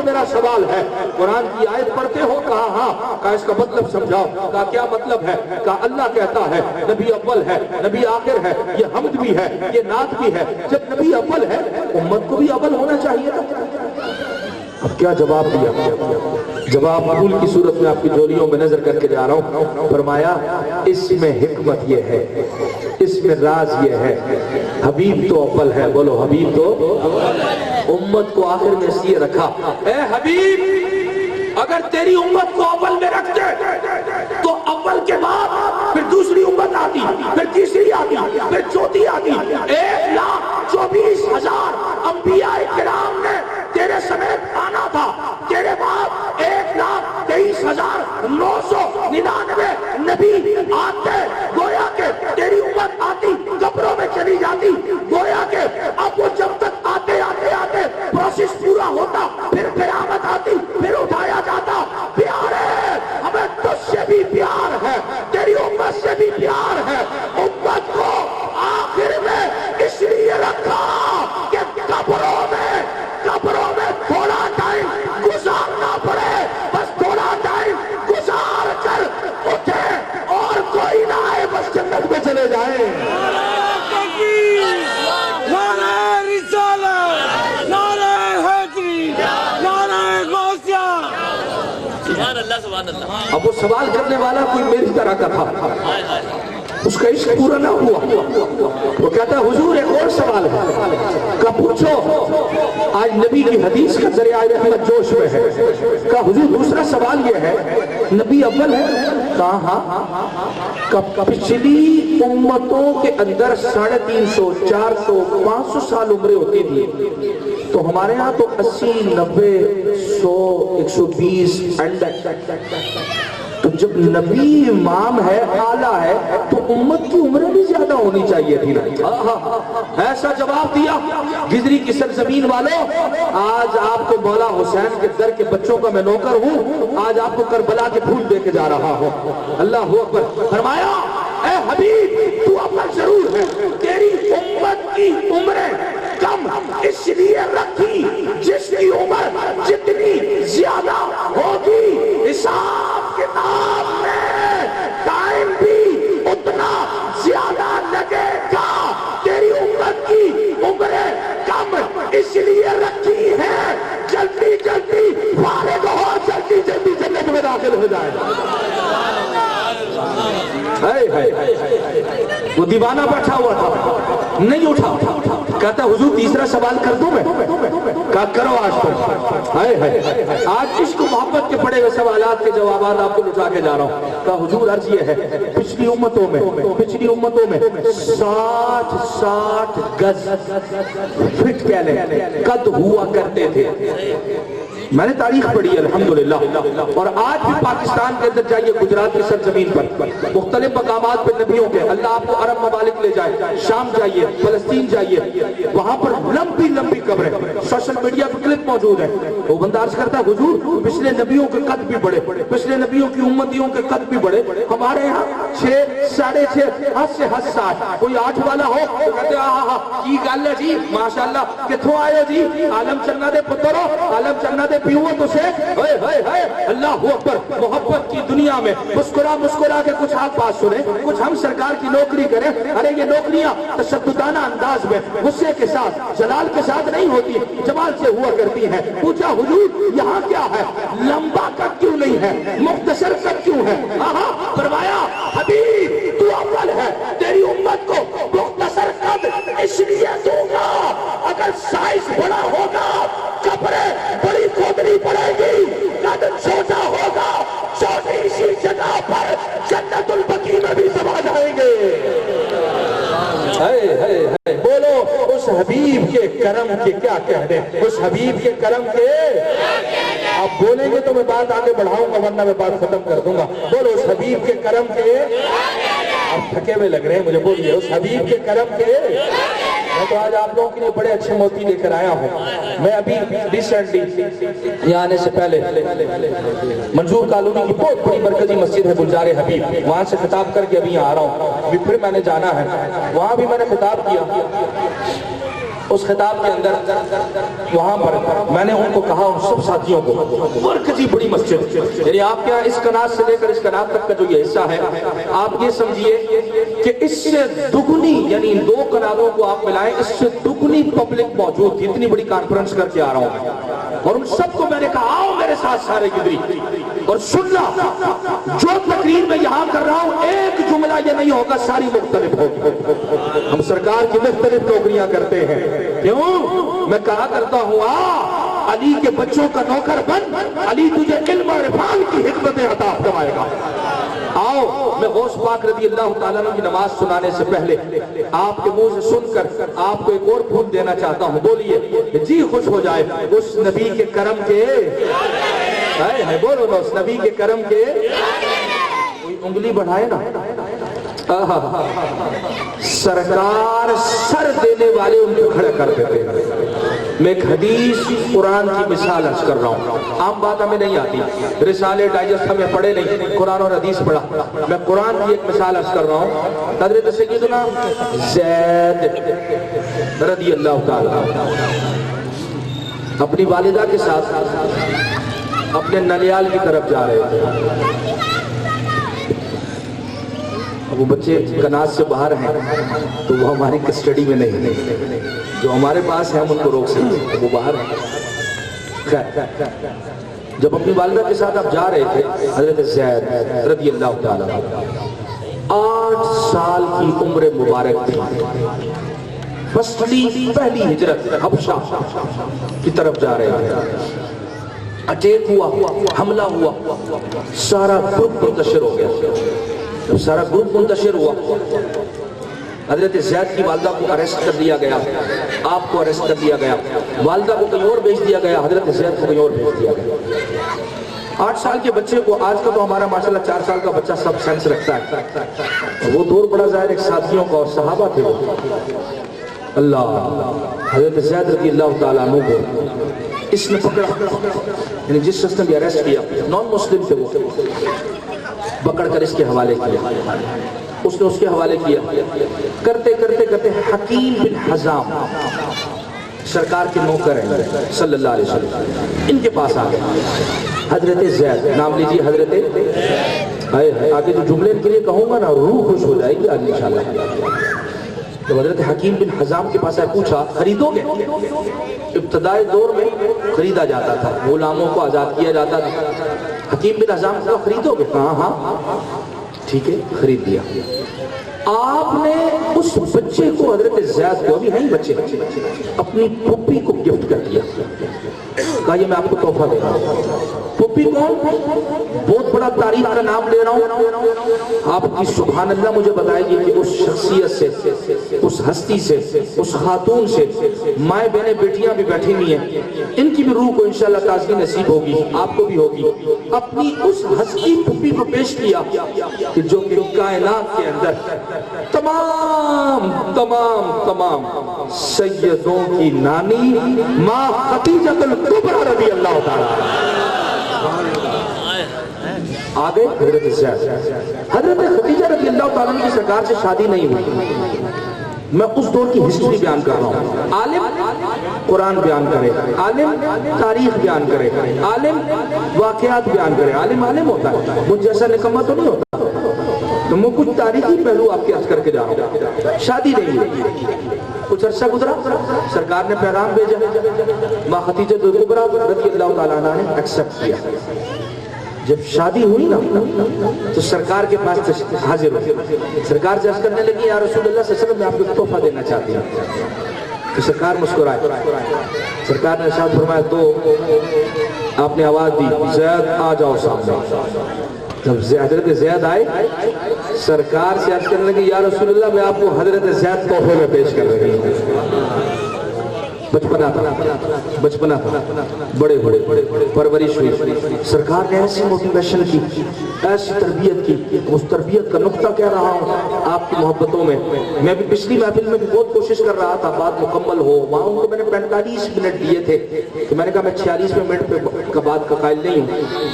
میرا سوال ہے، قرآن کی آیت پڑھتے ہو؟ کہا ہاں۔ کہا اس کا مطلب سمجھاؤ۔ کہا کیا مطلب ہے؟ کہا اللہ کہتا ہے نبی اول ہے، نبی آخر ہے، یہ حمد بھی ہے، یہ نعت بھی ہے۔ جب نبی اول ہے امت کو بھی اول ہونا چاہیے تھا۔ اب کیا جواب دیا؟ جواب پھول کی صورت میں آپ کی جولیوں میں نظر کر کے جا رہا ہوں۔ فرمایا اس میں حکمت یہ ہے، اس میں راز یہ ہے، حبیب تو اول ہے، بولو حبیب تو امت کو آخر میں اس لیے رکھا، اے حبیب اگر تیری امت کو اول میں رکھتے تو اول کے بعد پھر دوسری امت آتی، پھر تیسری آتی، پھر چوتھی آتی۔ 1,24,000 انبیاء کرام نے تیرے سمیت آنا تھا، تیرے بعد 1,23,999 نبی آتے، گویا کہ تیری امت آتی قبروں میں چلی جاتی، گویا کہ اب وہ جب تک آتے آتے آتے پروسیس پورا ہوتا، پھر قیامت آتی، پھر اٹھایا جاتا۔ پیار ہے ہمیں تجھ سے بھی پیار ہے، تیری امت سے بھی پیار ہے۔ امت کو آخر میں اس لیے رکھا کہ قبروں میں تھوڑا ٹائم گزارنا پڑے، بس تھوڑا ٹائم گزار کر اٹھے اور کوئی نہ آئے، بس جنت میں چلے جائیں۔ اب وہ سوال کرنے والا کوئی میری طرح کا تھا، اس کا عشق پورا نہ ہوا، وہ کہتا ہے حضور ایک اور سوال ہے۔ کہا پوچھو، آج نبی کی حدیث کا ذریعہ رحمت جوش میں ہے۔ کہا حضور دوسرا سوال یہ ہے، نبی اول ہے؟ کہا ہاں۔ پچھلی امتوں کے اندر 350، 400، 500 سال عمریں ہوتی تھی، تو ہمارے ہاں تو 80، 90، 100، 120 تو جب نبی امام ہے، اعلیٰ ہے، تو امت کی عمریں بھی زیادہ ہونی چاہیے تھی نا۔ ایسا جواب دیا۔ گجری کی سرزمین والوں، آج آپ کو مولا حسین کے در کے بچوں کا میں نوکر ہوں، آج آپ کو کربلا کے پھول دے کے جا رہا ہوں۔ اللہ اکبر۔ فرمایا اے حبیب تو اول ضرور ہے، تیری امت کی عمریں کم اس لیے رکھی جس کی عمر جتنی زیادہ ہوگی حساب کتاب میں ٹائم بھی اتنا زیادہ لگے گا۔ تیری امت کی عمریں کم اس لیے رکھی ہے جلدی جلدی فارغ ہو، جلدی جلدی جنت میں داخل ہو جائے۔ وہ دیوانہ بیٹھا ہوا تھا، نہیں اٹھا، کہتا حضور تیسرا سوال کر دوں میں؟ کہا کرو آج تک۔ آج عشق و محبت کے پڑے ہوئے سوالات کے جوابات آپ کو لٹا کے جا رہا ہوں۔ کہا حضور عرض یہ ہے، پچھلی امتوں میں 60 گز فٹ کہہ لیں قد ہوا کرتے تھے۔ میں نے تاریخ پڑھی ہے الحمدللہ، اور آج بھی پاکستان کے اندر جائیے، گجرات کی سرزمین پر مختلف مقامات پر نبیوں کے، اللہ آپ کو عرب ممالک لے جائے، شام جائیے، فلسطین جائیے، وہاں پر لمبی لمبی قبریں، سوشل میڈیا پر کلپ موجود ہیں۔ وہ بندہ عرض کرتا ہے حضور پچھلے نبیوں کے قد بھی بڑے، پچھلے نبیوں کی امتیوں کے قد بھی بڑے، ہمارے یہاں 6، 6.5، حد سے حد 60، کوئی 8 والا ہو تو کہتے ہیں ہاں کی گل ہے جی ماشاءاللہ، کتھوں آئے جی؟ عالم چنہ دے پترو، عالم چنہ دے پیوں تو سے اللہ اکبر۔ محبت کی دنیا میں مسکرا مسکرا کے کچھ آپ بات سنیں، کچھ ہم سرکار کی نوکری کریں۔ ارے یہ نوکریاں تشددانہ انداز میں غصے کے ساتھ، جلال کے ساتھ نہیں ہوتی، جمال سے ہوا کرتی ہیں۔ پوچھا حضور یہاں کیا ہے؟ لمبا قد کیوں نہیں ہے؟ مختصر قد کیوں ہے؟ فرمایا حبیب تو اول ہے، تیری امت کو مختصر قد اس لیے دوں گا اگر سائز بڑا ہوگا قبریں بڑی کھودنی پڑے گی، قد چھوٹا ہوگا چھوٹی سی جگہ پر جنت البقیع میں بھی سما جائیں گے۔ بولو اس حبیب کے کرم کے کیا کہنے، اس حبیب کے کرم کے آپ بولیں گے تو میں بات آگے بڑھاؤں گا، ورنہ میں بات ختم کر دوں گا۔ بولو اس حبیب کے کرم کے، آپ تھکے ہوئے لگ رہے ہیں مجھے، بولیے اس حبیب کے کرم کے۔ میں تو آج آپ لوگوں کے لیے بڑے اچھے موتی لے کر آیا ہوں۔ میں ابھی ریسنٹلی یہاں آنے سے پہلے منظور کالونی کی بہت بڑی مرکزی مسجد ہے گلزار حبیب، وہاں سے خطاب کر کے ابھی یہاں آ رہا ہوں، ابھی پھر میں نے جانا ہے، وہاں بھی میں نے خطاب کیا۔ اس خطاب کے اندر وہاں پر میں نے ان کو کہا، ان سب ساتھیوں کو، مرکزی بڑی مسجد، یعنی آپ کیا اس کنات سے لے کر اس کنات تک کا جو یہ حصہ ہے، آپ یہ سمجھیے کہ اس سے دگنی، یعنی ان 2 کناتوں کو آپ ملائیں، اس سے دگنی پبلک موجود تھی۔ اتنی بڑی کانفرنس کر کے آ رہا ہوں اور ان سب کو میں نے کہا آؤ میرے ساتھ سارے گدری اور سننا، جو تقریر میں یہاں کر رہا ہوں ایک جملہ یہ نہیں ہوگا، ساری مختلف ہوگی۔ ہم سرکار کی مختلف نوکریاں کرتے ہیں، کیوں؟ میں کہا کرتا ہوں علی کے بچوں کا نوکر بن، علی تجھے علم اور عرفان کی حکمتیں عطا فرمائے گا۔ آؤ میں غوث پاک رضی اللہ تعالیٰ عنہ کی نماز سنانے سے پہلے آپ کے منہ سے سن کر آپ کو ایک اور پھول دینا چاہتا ہوں، بولیے جی خوش ہو جائے اس نبی کے کرم کے، بولو نا اس نبی کے کرم کے، کوئی انگلی بڑھائے نا، سرکار سر دینے والے ان کو کھڑا کر دیتے ہیں۔ میں ایک حدیث قرآن کی مثال عرض کر رہا ہوں، عام بات ہمیں نہیں آتی، رسالے ڈائجسٹ ہمیں پڑھے نہیں، قرآن اور حدیث پڑھا، میں قرآن کی ایک مثال عرض کر رہا ہوں۔ حضرت سیدنا زید رضی اللہ تعالیٰ اپنی والدہ کے ساتھ اپنے نلیال کی طرف جا رہے تھے، وہ بچے کناز سے باہر ہیں تو وہ ہماری کسٹڈی میں نہیں، جو ہمارے پاس ہیں ہم ان کو روک سکتے، وہ باہر ہیں۔ خیر، جب اپنی والدہ کے ساتھ آپ جا رہے تھے، حضرت زید رضی اللہ تعالیٰ 8 سال کی عمر مبارک تھی، پہلی ہجرت حبشہ کی طرف جا رہے تھے، اٹیک ہوا، حملہ ہوا، سارا گروپ منتشر ہو گیا۔ جب سارا گروپ منتشر ہوا، حضرت زید کی والدہ کو اریسٹ کر دیا گیا، آپ کو اریسٹ کر دیا گیا، والدہ کو کہیں اور بھیج دیا گیا، حضرت زید کو کہیں اور بھیج دیا گیا۔ 8 سال کے بچے کو، آج کا تو ہمارا ماشاءاللہ 4 سال کا بچہ سب سینس رکھتا ہے، وہ دور بڑا ظاہر ایک ساتھیوں کا اور صحابہ تھے وہ، اللہ حضرت زید رضی اللہ تعالیٰ عنہ کو اس نے پکڑا، یعنی جس شخص نے بھی اریسٹ کیا نان مسلم تھے، وہ پکڑ کر اس کے حوالے کیا، اس نے اس کے حوالے کیا، کرتے کرتے کرتے حکیم بن حزام سرکار کے نوکر ہیں صلی اللہ علیہ وسلم، ان کے پاس آ گئے، حضرت زید نام لیجیے، حضرت آگے جو جملے ان کے لیے کہوں گا نا روح خوش ہو جائے گی آج انشاءاللہ۔ تو حضرت حکیم بن حزام کے پاس آئے، پوچھا خریدو گے؟ ابتدائی دور میں خریدا جاتا تھا، غلاموں کو آزاد کیا جاتا تھا، حکیم بن حزام کو خریدو گے؟ ہاں ٹھیک ہے، خرید دیا۔ آپ نے اس بچے کو، حضرت زید کو، ابھی ہیں بچے، اپنی پھوپھی کو گفٹ کر دیا، کہا یہ میں آپ کو تحفہ دے رہا ہوں۔ پھوپھی کون؟ بہت بڑا تاریخ کا نام لے رہا ہوں، آپ کی سبحان اللہ مجھے بتائے گی کہ اس شخصیت سے، اس ہستی سے، اس خاتون سے مائیں بہنیں بیٹیاں بھی بیٹھی ہوئی ہیں، ان کی بھی روح کو انشاءاللہ تازگی نصیب ہوگی، آپ کو بھی ہوگی۔ اپنی اس ہستی پھوپھی کو پیش کیا کہ جو کہ کائنات کے اندر تمام سیدوں کی نانی ماں خدیجہ الکبریٰ رضی اللہ تعالیٰ آگے۔ حضرت زید، حضرت خدیجہ رضی اللہ تعالیٰ کی سرکار سے شادی نہیں ہوئی، میں اس دور کی ہسٹری بیان کر رہا ہوں۔ عالم قرآن بیان کرے، عالم تاریخ بیان کرے، عالم واقعات بیان کرے، عالم ہوتا ہے، مجھ جیسا نکمہ تو نہیں ہوتا، تو میں کچھ تاریخی پہلو آپ کے عرض کر کے جا رہا ہوں۔ شادی نہیں ہوئی، کچھ عرصہ گزرا، سرکار نے پیغام بھیجا، ماں خدیجہ الکبریٰ رضی اللہ تعالیٰ عنہ نے ایکسپٹ کیا۔ جب شادی ہوئی نا تو سرکار کے پاس حاضر ہوئی، سرکار سے عرض کرنے لگی یا رسول اللہ صلی اللہ علیہ وسلم میں آپ کو تحفہ دینا چاہتی ہوں، تو سرکار مسکرائے، سرکار نے ارشاد فرمایا، تو آپ نے آواز دی زید آ جاؤ سامنے۔ جب حضرت زید آئے، سرکار سے عرض کرنے لگی یا رسول اللہ میں آپ کو حضرت زید تحفے میں پیش کر رہی ہوں۔ بچپنا تھا، بڑے پرورش ہوئی، سرکار نے ایسی موٹیویشن کی، ایسی تربیت کی، اس تربیت کا نقطہ کہہ رہا ہوں آپ کی محبتوں میں۔ میں بھی پچھلی محفل میں بھی بہت کوشش کر رہا تھا بات مکمل ہو، وہاں ان کو میں نے 45 منٹ دیے تھے، تو میں نے کہا میں 46 منٹ پہ بات کا قائل نہیں ہوں،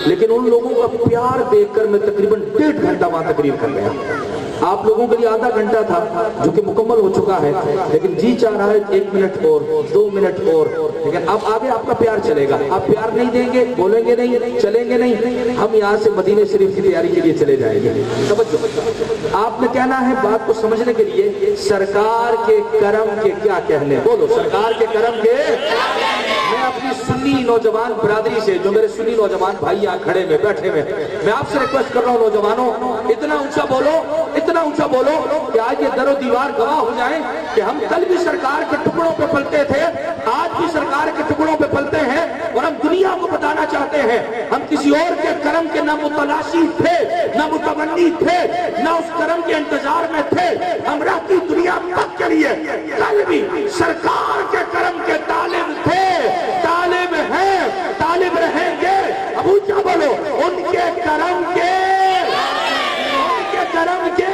لیکن ان لوگوں کا پیار دیکھ کر میں تقریباً 1.5 گھنٹہ وہاں تقریر کر گیا۔ آپ لوگوں کے لیے آدھا گھنٹہ تھا جو کہ مکمل ہو چکا ہے، لیکن جی چاہ رہا ہے 1 منٹ اور 2 منٹ اور، لیکن اب آگے آپ کا پیار چلے گا. آپ پیار نہیں دیں گے، بولیں گے نہیں، چلیں گے نہیں، ہم یہاں سے مدینہ شریف کی تیاری کے لیے چلے جائیں گے. توجہ، آپ نے کہنا ہے بات کو سمجھنے کے لیے سرکار کے کرم کے کیا کہنے. بولو سرکار کے کرم کے. میں اپنی سنی نوجوان برادری سے، جو میرے سنی نوجوان بھائی یہاں کھڑے میں بیٹھے میں، میں آپ سے ریکویسٹ کر رہا ہوں نوجوانوں، اتنا اونچا بولو، اتنا اونچا بولو کہ آج یہ در و دیوار گواہ ہو جائیں کہ ہم کل بھی سرکار کے ٹکڑوں پہ پلتے تھے، آج بھی سرکار کے ٹکڑوں پہ پلتے ہیں، اور ہم دنیا کو بتانا چاہتے ہیں ہم کسی اور کے کرم کے نہ متلاشی تھے، نہ متمنی تھے، نہ اس کرم کے انتظار میں تھے. ہم رہتی دنیا تک کے لیے کل بھی سرکار کے کرم کے طالب تھے، طالب ہیں، طالب رہیں گے. ابو کیا بولو، ان کے کرم کے، ان کے کرم کے.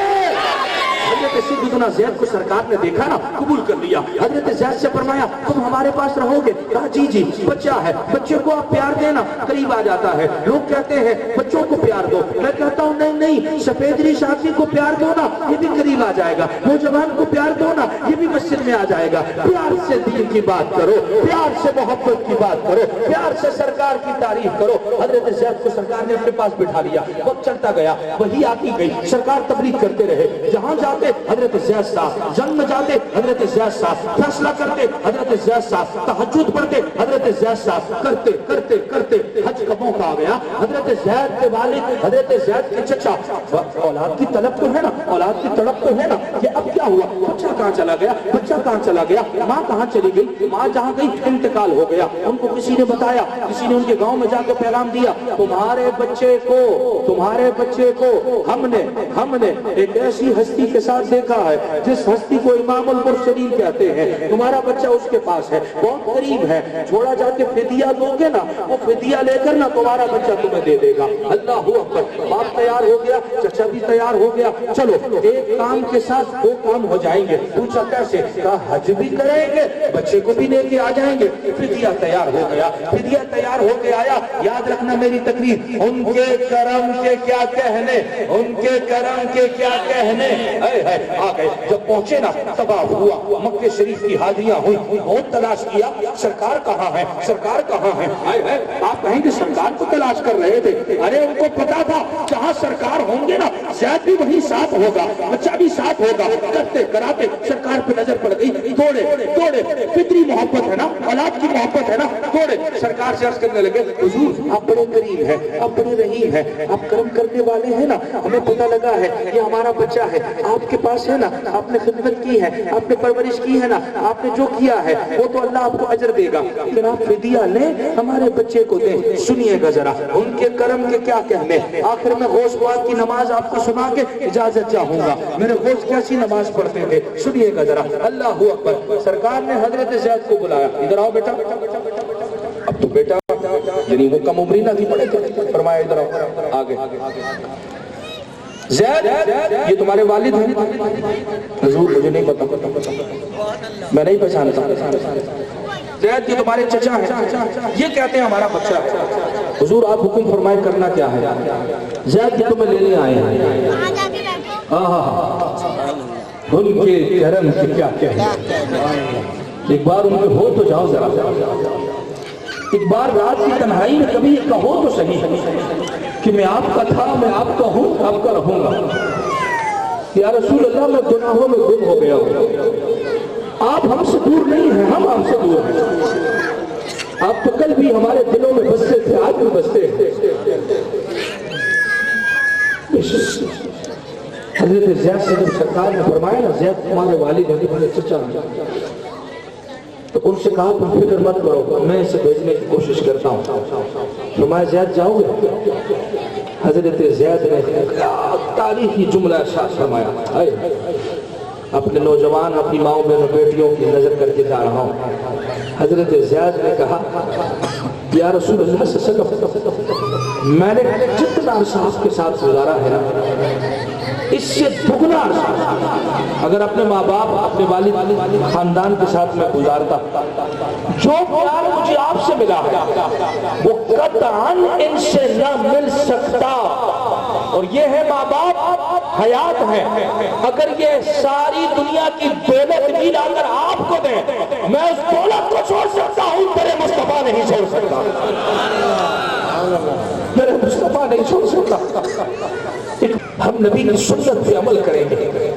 حضرت سیدنا زید کو سرکار نے دیکھا نا، قبول کر لیا. حضرت زید سے فرمایا تم ہمارے پاس رہو گے؟ کہا جی جی. بچہ ہے، بچے کو آپ پیار دینا. قریب آ جاتا ہے. لوگ کہتے ہیں بچوں کو پیار دو، میں کہتا ہوں نہیں نہیں، سفید ریش آدمی کو پیار دو نا، یہ بھی قریب آ جائے گا. نوجوان کو پیار دو نا، یہ بھی مسجد میں آ جائے گا. پیار سے دین کی بات کرو، پیار سے محبت کی بات کرو، پیار سے سرکار کی تعریف کرو. حضرت زید کو سرکار نے اپنے پاس بٹھا لیا. وقت چلتا گیا، وہی آتی گئی. سرکار تبلیغ کرتے رہے. جہاں جاتے حضرت زید صاحب، جنگ میں جاتے حضرت زید صاحب، فیصلہ کرتے حضرت زید صاحب، تہجد پڑھتے حضرت زید صاحب. کرتے کرتے کرتے حج کا موقع آ گیا. حضرت زید کے والد، حضرت زید کے چچا، اولاد کی طلب تو ہے نا، اولاد کی تڑپ تو ہے نا، کہ اب کیا ہوا، بچہ کہاں چلا گیا، بچہ کہاں چلا گیا، ماں کہاں چلی گئی. ماں جہاں گئی انتقال ہو گیا. ان کو کسی نے بتایا، کسی نے ان کے گاؤں میں جا کے پیغام دیا، تمہارے بچے کو ہم نے ایک ایسی ہستی کے ساتھ دیکھا ہے جس ہستی کو امام المرسلین کہتے ہیں. تمہارا بچہ اس کے پاس ہے، بہت قریب ہے. چھوڑا جا کے فدیہ دو گے نا، وہ فدیہ لے کر نا تمہارا بچہ تمہیں دے دے گا. اللہ اکبر. باپ تیار ہو گیا، چچا بھی تیار ہو گیا. چلو ایک کام کے ساتھ 2 کام ہو جائیں گے. پوچھا کیسے؟ کہا حج بھی کریں گے، بچے کو بھی لے کے آ جائیں گے. فدیہ تیار ہو گیا. فدیہ تیار ہو کے آیا. یاد رکھنا میری تقریر، ان کے کرم کے کیا کہنے، ان کے کرم کے کیا کہنے. آ گئے. جب پہنچے نا، طواف ہوا، مکہ شریف کی حاجیاں ہوئی. بہت تلاش کیا، سرکار کہاں ہے، سرکار کہاں ہے. آپ کہیں کہ سرکار کو تلاش کر رہے تھے. ارے ان کو پتا تھا جہاں سرکار ہوں گے نا، زید بھی وہیں ساتھ ہوگا، بچہ بھی ساتھ ہوگا. کرتے کراتے سرکار پہ نظر پڑ گئی. دوڑے فطری محبت ہے نا، اولاد کی محبت ہے نا. دوڑے سرکار سے عرض کرنے لگے، حضور آپ بڑے کریم ہیں، آپ بڑے رحیم ہیں، آپ کرم کرنے والے ہیں نا. ہمیں پتہ لگا ہے یہ ہمارا بچہ ہے، آپ کے پاس ہے نا، آپ نے خدمت کی ہے، آپ نے پرورش کی ہے نا، آپ نے جو کیا ہے وہ تو اللہ آپ کو اجر دے گا، لیکن آپ فدیہ لیں، ہمارے بچے کو دیں. سنیے گا ذرا ان کے کرم کے کیا کہنے. آخر میں غوث پاک کی نماز آپ کو سنا کے اجازت چاہوں گا. میرے غوث کیسی نماز پڑھتے تھے، سنیے گا ذرا. اللہ اکبر. سرکار نے حضرت زید کو بلایا. ادھر آؤ بیٹا. اب تو بیٹا یعنی وہ کم عمری نہ تھی، پڑے تھے. فرمایا ادھر آؤ. آگے. زید یہ تمہارے والد ہیں؟ حضور مجھے نہیں پتا، میں نہیں پہچانتا. زید یہ تمہارے چچا ہیں؟ یہ کہتے ہیں ہمارا بچہ ہے. حضور آپ حکم فرمائے کرنا کیا ہے؟ زید یہ تمہیں لینے آئے ہیں. ان کے کرم کے کیا کہنے. ایک بار ان کے ہو تو جاؤ ذرا. ایک بار رات کی تنہائی میں کبھی یہ کہو تو صحیح کہ میں آپ کا تھا، میں آپ کا ہوں، آپ کا رہوں گا. یا رسول اللہ میں گناہوں میں گم ہو گیا ہوں. آپ ہم سے دور نہیں ہیں، ہم آپ سے دور ہیں. آپ تو کل بھی ہمارے دلوں میں بستے تھے، آج بھی بستے ہیں. حضرت زید سے جب سرکار نے فرمایا نا زید تمہارے والد ہیں، بڑے چچا ہیں، تو ان سے کہا تم فکر مت کرو، میں اسے بھیجنے کی کوشش کرتا ہوں. فرمایا زید جاؤ گے؟ حضرت زید نے تاریخی جملہ ارشاد فرمایا، اپنے نوجوان اپنی ماؤں بہنوں بیٹیوں کی نظر کر کے جا رہا ہوں. حضرت زید نے کہا یا رسول اللہ صلی اللہ علیہ وسلم، میں نے جتنا عرصہ آپ کے ساتھ گزارا ہے نا، اس سے دگنا عرصہ اگر اپنے ماں باپ اپنے والد خاندان کے ساتھ میں گزارتا، جو پیار مجھے آپ سے ملا ہے وہ قطعاً ان سے نہ مل سکتا. اور یہ ہے ماں باپ حیات ہے، اگر یہ ساری دنیا کی دولت بھی لا کر آپ کو دیں، میں اس دولت کو چھوڑ سکتا ہوں، میرے مصطفیٰ نہیں چھوڑ سکتا، میرے مصطفیٰ نہیں چھوڑ سکتا۔ ہم نبی کی سنت پہ عمل کریں گے،